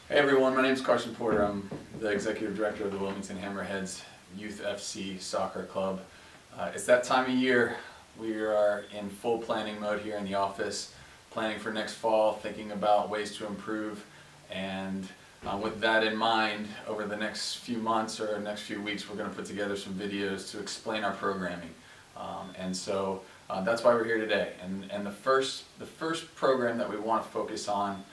Hey everyone, my name is Carson Porter. I'm the Executive Director of the Wilmington Hammerheads Youth FC Soccer Club. It's that time of year. We are in full planning mode here in the office, planning for next fall, thinking about ways to improve, and with that in mind, over the next few months or next few weeks, we're going to put together some videos to explain our programming. So that's why we're here today. And the first program that we want to focus on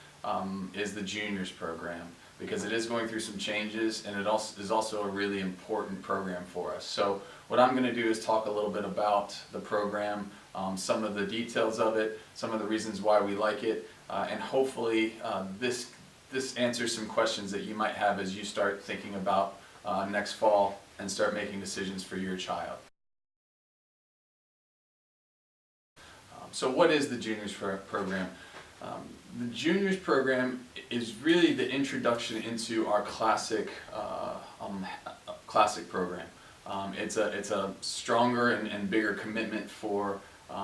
is the juniors program, because it is going through some changes, and it is also a really important program for us. So what I'm going to do is talk a little bit about the program, some of the details of it, some of the reasons why we like it, and hopefully this answers some questions that you might have as you start thinking about next fall and start making decisions for your child. So what is the juniors program? The juniors program is really the introduction into our classic program. It's a stronger and bigger commitment for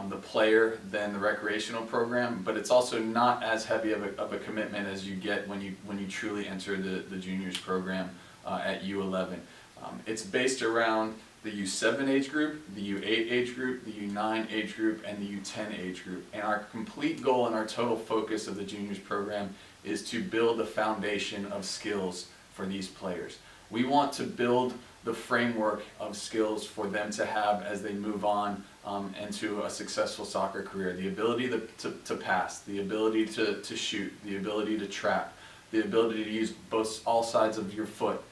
the player than the recreational program, but it's also not as heavy of a commitment as you get when you truly enter the juniors program at U11. It's based around the U7 age group, the U8 age group, the U9 age group, and the U10 age group. And our complete goal and our total focus of the juniors program is to build a foundation of skills for these players. We want to build the framework of skills for them to have as they move on into a successful soccer career. The ability to pass, the ability to shoot, the ability to trap, the ability to use all sides of your foot.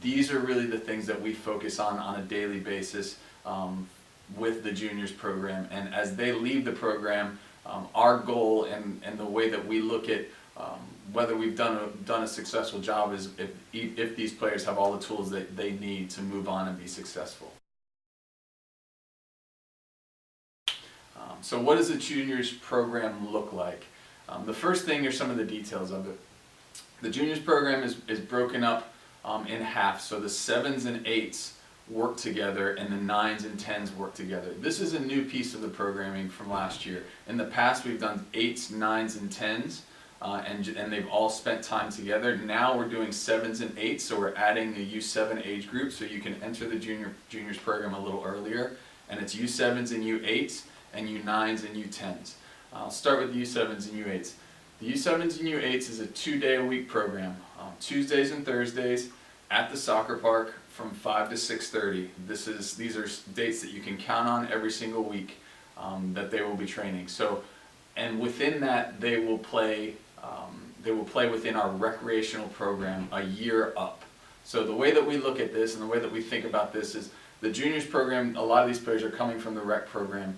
These are really the things that we focus on a daily basis with the juniors program. And as they leave the program, our goal and the way that we look at whether we've done a successful job is if these players have all the tools that they need to move on and be successful. So what does the juniors program look like? The first thing are some of the details of it. The juniors program is broken up in half, so the 7s and 8s work together and the 9s and 10s work together. This is a new piece of the programming from last year. In the past we've done 8s, 9s, and 10s, and they've all spent time together. Now we're doing 7s and 8s, so we're adding the U7 age group, so you can enter the juniors program a little earlier, and it's U7s and U8s and U9s and U10s. I'll start with the U7s and U8s. The U7s and U8s is a 2-day-a-week program, Tuesdays and Thursdays at the soccer park from 5 to 6:30. These are dates that you can count on every single week that they will be training. So, and within that, they will play within our recreational program a year up. So the way that we look at this and the way that we think about this is the juniors program. A lot of these players are coming from the rec program.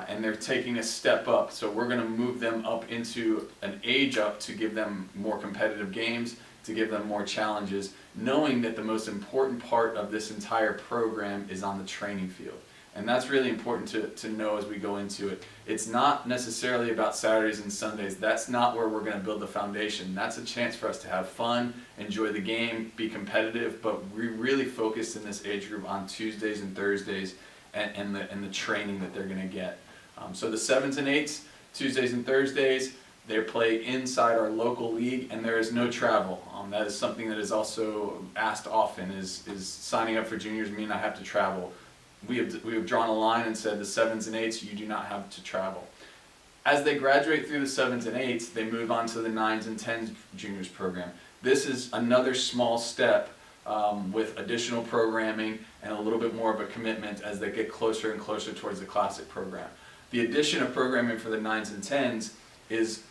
And they're taking a step up, so we're going to move them up into an age up to give them more competitive games, to give them more challenges, knowing that the most important part of this entire program is on the training field. And that's really important to know as we go into it. It's not necessarily about Saturdays and Sundays. That's not where we're going to build the foundation. That's a chance for us to have fun, enjoy the game, be competitive, but we really focus in this age group on Tuesdays and Thursdays and the training that they're going to get. So the 7s and 8s, Tuesdays and Thursdays, they play inside our local league, and there is no travel. That is something that is also asked often, is signing up for juniors mean I have to travel? We have drawn a line and said the 7s and 8s, you do not have to travel. As they graduate through the 7s and 8s, they move on to the 9s and 10s juniors program. This is another small step with additional programming and a little bit more of a commitment as they get closer and closer towards the classic program. The addition of programming for the 9s and 10s is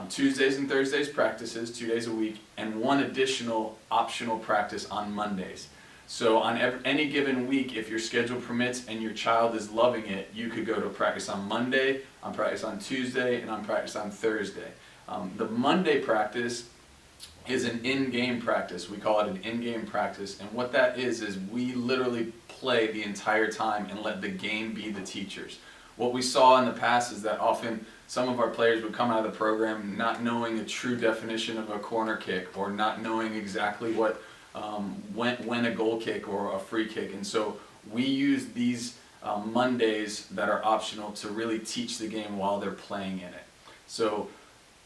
Tuesdays and Thursdays practices, 2 days a week, and one additional optional practice on Mondays. So on any given week, if your schedule permits and your child is loving it, you could go to practice on Monday, on practice on Tuesday, and on practice on Thursday. The Monday practice is an in-game practice. We call it an in-game practice, and what that is we literally play the entire time and let the game be the teachers. What we saw in the past is that often some of our players would come out of the program not knowing the true definition of a corner kick, or not knowing exactly what when a goal kick or a free kick. And so we use these Mondays that are optional to really teach the game while they're playing in it. So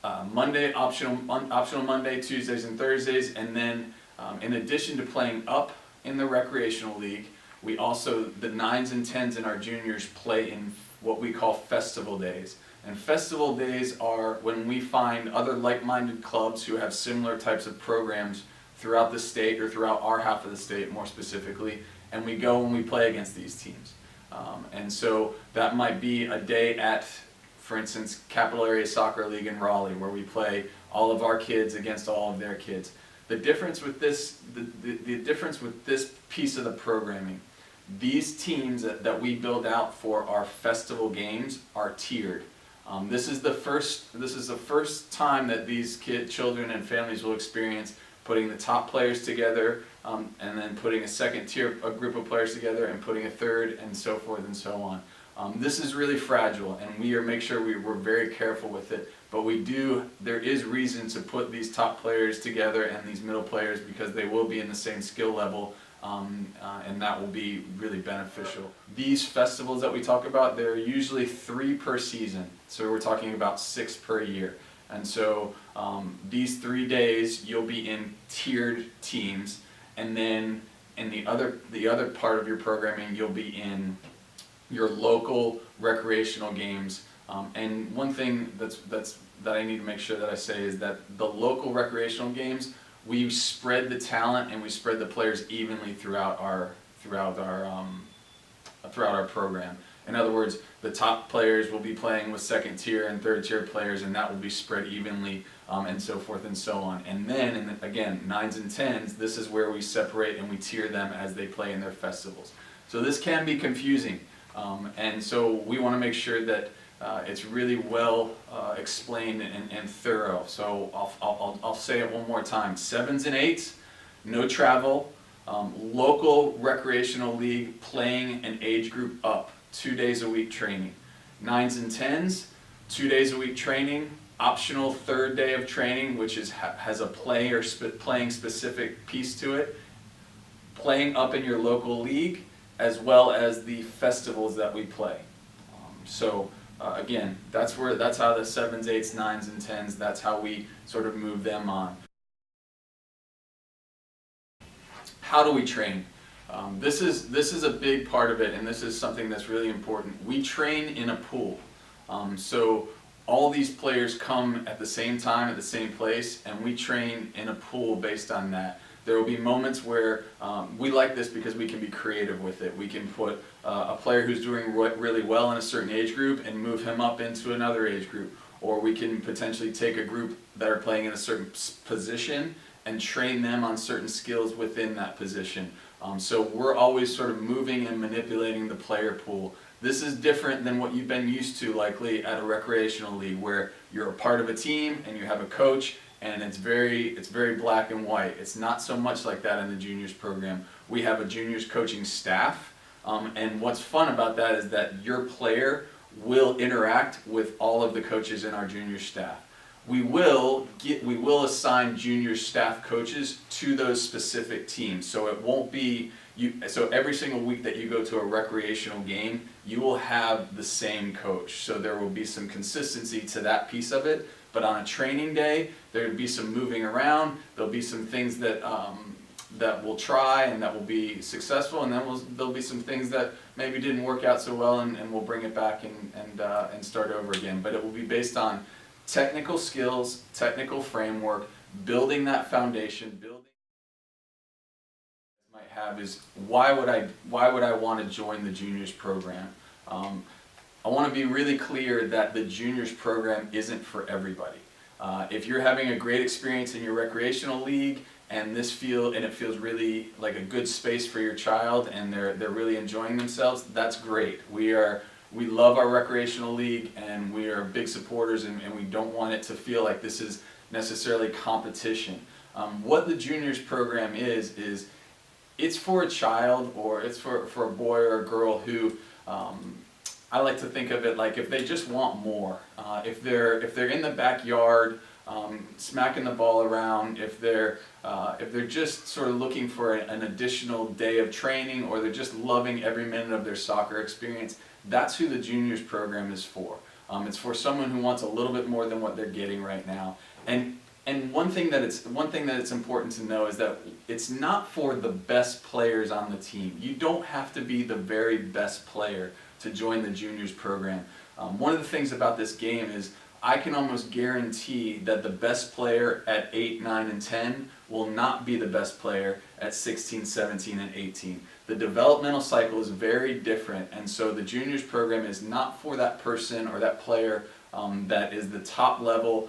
optional Monday, Tuesdays, and Thursdays, and then in addition to playing up in the recreational league, we also, the 9s and 10s in our juniors play in what we call festival days. And festival days are when we find other like-minded clubs who have similar types of programs throughout the state, or throughout our half of the state more specifically, and we go and we play against these teams. And so that might be a day at, for instance, Capital Area Soccer League in Raleigh, where we play all of our kids against all of their kids. The difference with this, the difference with this piece of the programming, these teams that we build out for our festival games are tiered. This is the first time that these children and families will experience putting the top players together, and then putting a second tier, a group of players together, and putting a third, and so forth and so on. This is really fragile, and make sure we're very careful with it. But there is reason to put these top players together and these middle players, because they will be in the same skill level, and that will be really beneficial. These festivals that we talk about, they're usually 3 per season, so we're talking about 6 per year. And so these 3 days you'll be in tiered teams, and then in the other part of your programming you'll be in your local recreational games. And one thing that I need to make sure that I say is that the local recreational games, we spread the talent and we spread the players evenly throughout our program. In other words, the top players will be playing with second tier and third tier players, and that will be spread evenly, and so forth and so on. And then, again, 9s and 10s, this is where we separate and we tier them as they play in their festivals. So this can be confusing, and so we want to make sure that it's really well explained and thorough. So I'll say it one more time. 7s and 8s, no travel, local recreational league, playing an age group up, 2 days a week training. 9s and 10s, 2 days a week training, optional 3rd day of training, which has a playing specific piece to it, playing up in your local league, as well as the festivals that we play. Again, that's how the 7s, 8s, 9s, and 10s, that's how we sort of move them on. How do we train? This is a big part of it, and this is something that's really important. We train in a pool. So all these players come at the same time, at the same place, and we train in a pool based on that. There will be moments where we like this because we can be creative with it. We can put a player who's doing really well in a certain age group and move him up into another age group. Or we can potentially take a group that are playing in a certain position and train them on certain skills within that position. So we're always sort of moving and manipulating the player pool. This is different than what you've been used to likely at a recreational league, where you're a part of a team and you have a coach, and it's very black and white. It's not so much like that in the juniors program. We have a juniors coaching staff, and what's fun about that is that your player will interact with all of the coaches in our junior staff. We will assign junior staff coaches to those specific teams, so it won't be so every single week that you go to a recreational game, you will have the same coach. So there will be some consistency to that piece of it. But on a training day, there will be some moving around. There'll be some things that we'll try and that will be successful, and then there'll be some things that maybe didn't work out so well, and we'll bring it back and start over again. But it will be based on technical skills, technical framework, building that foundation. Might have is why would I want to join the juniors program? I want to be really clear that the juniors program isn't for everybody. If you're having a great experience in your recreational league and it feels really like a good space for your child, and they're really enjoying themselves, that's great. We love our recreational league, and we are big supporters, and we don't want it to feel like this is necessarily competition. What the juniors program is it's for a child, or it's for a boy or a girl who, I like to think of it like if they just want more. If they're in the backyard, smacking the ball around, if they're just sort of looking for an additional day of training, or they're just loving every minute of their soccer experience, that's who the juniors program is for. It's for someone who wants a little bit more than what they're getting right now. And one thing that it's important to know is that it's not for the best players on the team. You don't have to be the very best player to join the juniors program. One of the things about this game is I can almost guarantee that the best player at 8, 9, and 10 will not be the best player at 16, 17, and 18. The developmental cycle is very different, and so the juniors program is not for that person or that player that is the top level.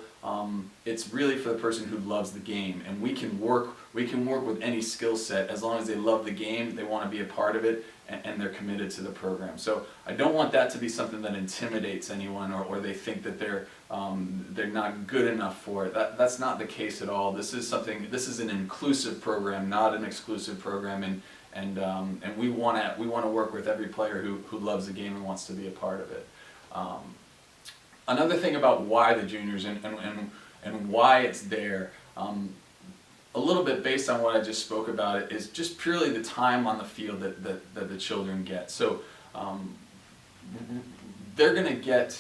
It's really for the person who loves the game, and we can work with any skill set as long as they love the game, they want to be a part of it, and they're committed to the program. So I don't want that to be something that intimidates anyone, or they think that they're not good enough for it. That's not the case at all. This is an inclusive program, not an exclusive program, and we want to work with every player who loves the game and wants to be a part of it. Another thing about why the juniors and why it's there, a little bit based on what I just spoke about, it is just purely the time on the field that the children get. So they're going to get,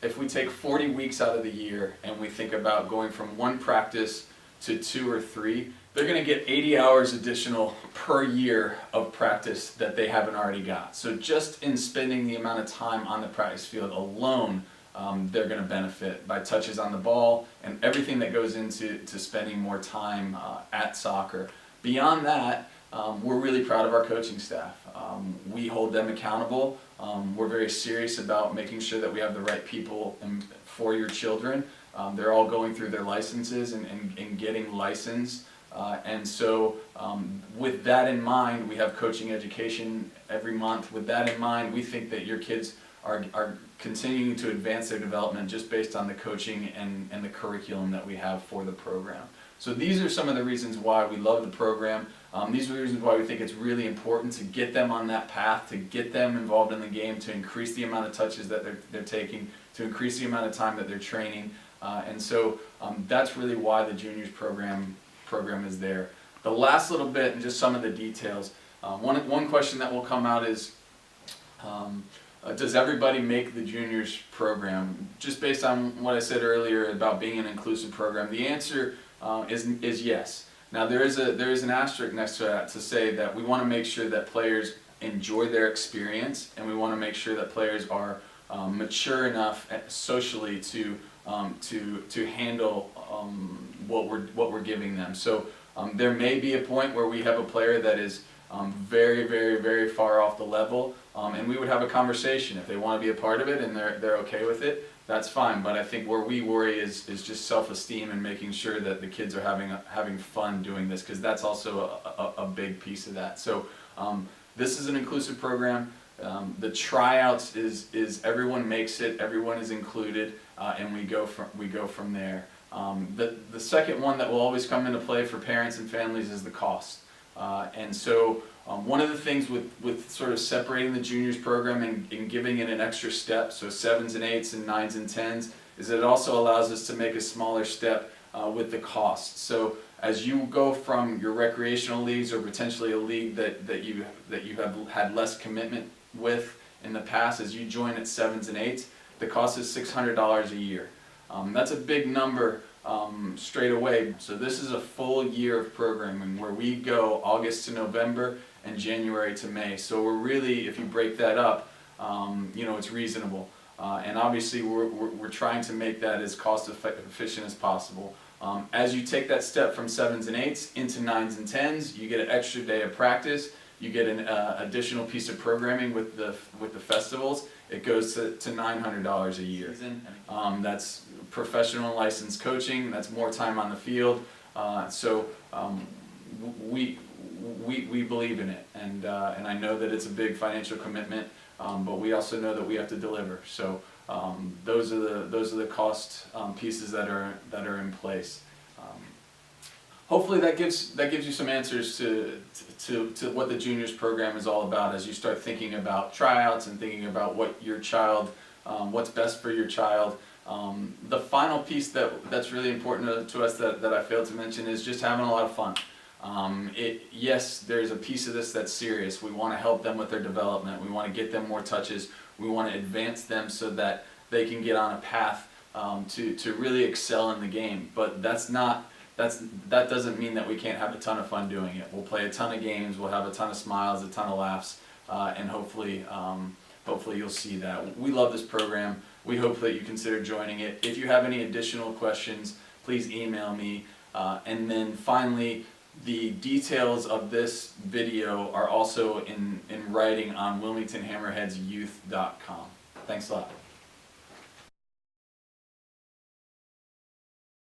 if we take 40 weeks out of the year and we think about going from one practice to 2 or 3, they're going to get 80 hours additional per year of practice that they haven't already got. So just in spending the amount of time on the practice field alone, they're going to benefit by touches on the ball and everything that goes into spending more time at soccer. Beyond that, we're really proud of our coaching staff. We hold them accountable. We're very serious about making sure that we have the right people for your children. They're all going through their licenses and getting licensed. And so with that in mind, we have coaching education every month. With that in mind, we think that your kids are continuing to advance their development just based on the coaching and the curriculum that we have for the program. So these are some of the reasons why we love the program. These are the reasons why we think it's really important to get them on that path, to get them involved in the game, to increase the amount of touches that they're taking, to increase the amount of time that they're training. And so that's really why the juniors program is there. The last little bit and just some of the details. One question that will come out is, does everybody make the juniors program? Just based on what I said earlier about being an inclusive program, the answer is yes. Now there is an asterisk next to that to say that we want to make sure that players enjoy their experience, and we want to make sure that players are mature enough socially to handle what we're giving them. So there may be a point where we have a player that is very, very, very far off the level, and we would have a conversation. If they want to be a part of it and they're okay with it, that's fine. But I think where we worry is just self-esteem and making sure that the kids are having fun doing this, because that's also a big piece of that. So this is an inclusive program. The tryouts is everyone makes it, everyone is included, and we go from there. The second one that will always come into play for parents and families is the cost. And so one of the things with sort of separating the juniors program and giving it an extra step, so 7s and 8s and 9s and 10s, is that it also allows us to make a smaller step with the cost. So as you go from your recreational leagues, or potentially a league that you have had less commitment with in the past, as you join at 7s and 8s, the cost is $600 a year. That's a big number straight away. So this is a full year of programming where we go August to November and January to May. So we're really, if you break that up, it's reasonable. And obviously we're trying to make that as cost efficient as possible. As you take that step from 7s and 8s into 9s and 10s, you get an extra day of practice. You get an additional piece of programming with the festivals. It goes to $900 a year. That's professional licensed coaching. That's more time on the field. So we believe in it, and I know that it's a big financial commitment, but we also know that we have to deliver. So those are the cost pieces that are in place. Hopefully that gives you some answers to what the juniors program is all about as you start thinking about tryouts and thinking about what your child, what's best for your child. The final piece that's really important to us that I failed to mention is just having a lot of fun. Yes, there's a piece of this that's serious. We want to help them with their development. We want to get them more touches. We want to advance them so that they can get on a path to really excel in the game. But that doesn't mean that we can't have a ton of fun doing it. We'll play a ton of games, we'll have a ton of smiles, a ton of laughs, and hopefully you'll see that. We love this program. We hope that you consider joining it. If you have any additional questions, please email me. And then finally, the details of this video are also in writing on WilmingtonHammerheadsYouth.com. Thanks a lot.